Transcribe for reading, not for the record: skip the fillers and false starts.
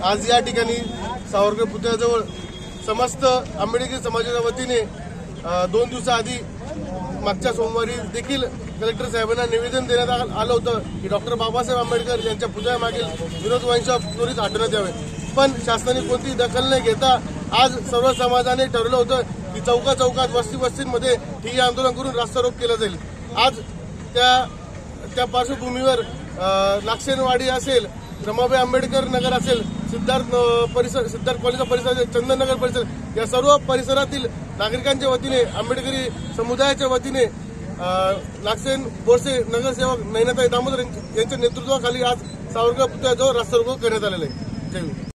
आज या ठिकाणी सावरकर पुतळ्याजवळ समस्त आंबेडकरी समाजाच्या वतीने 2 दिवसाआधी मागच्या सोमवारी देखील कलेक्टर साहेबांना निवेदन देण्यात आलं होतं की डॉक्टर बाबासाहेब आंबेडकर यांच्या पुतळ्यामागील विनोद वंश त्वरित हटवण्यात यावे, पण शासनाने कोणतीही दखल न घेता आज सर्व समाजाने ठरवलं होतं की चौकात वस्तीमध्ये ठिय्या आंदोलन करून रास्ता रोक केला जाईल। आज त्या पार्श्वभूमीवर लाक्षेनवाडी असेल, रमाबाई आंबेडकर नगर असेल, सिद्धार्थ कॉलेजचा परिसर, चंदननगर परिसर, या सर्व परिसरातील नागरिकांच्या वतीने, आंबेडकरी समुदायाच्या वतीने लाक्षेन बोरसे नगरसेवक नयनाताई दामोदर यांच्या नेतृत्वाखाली आज सावरकर पुतळ्याजवळ रास्ता रोको करण्यात आलेला आहे। जय हिंद।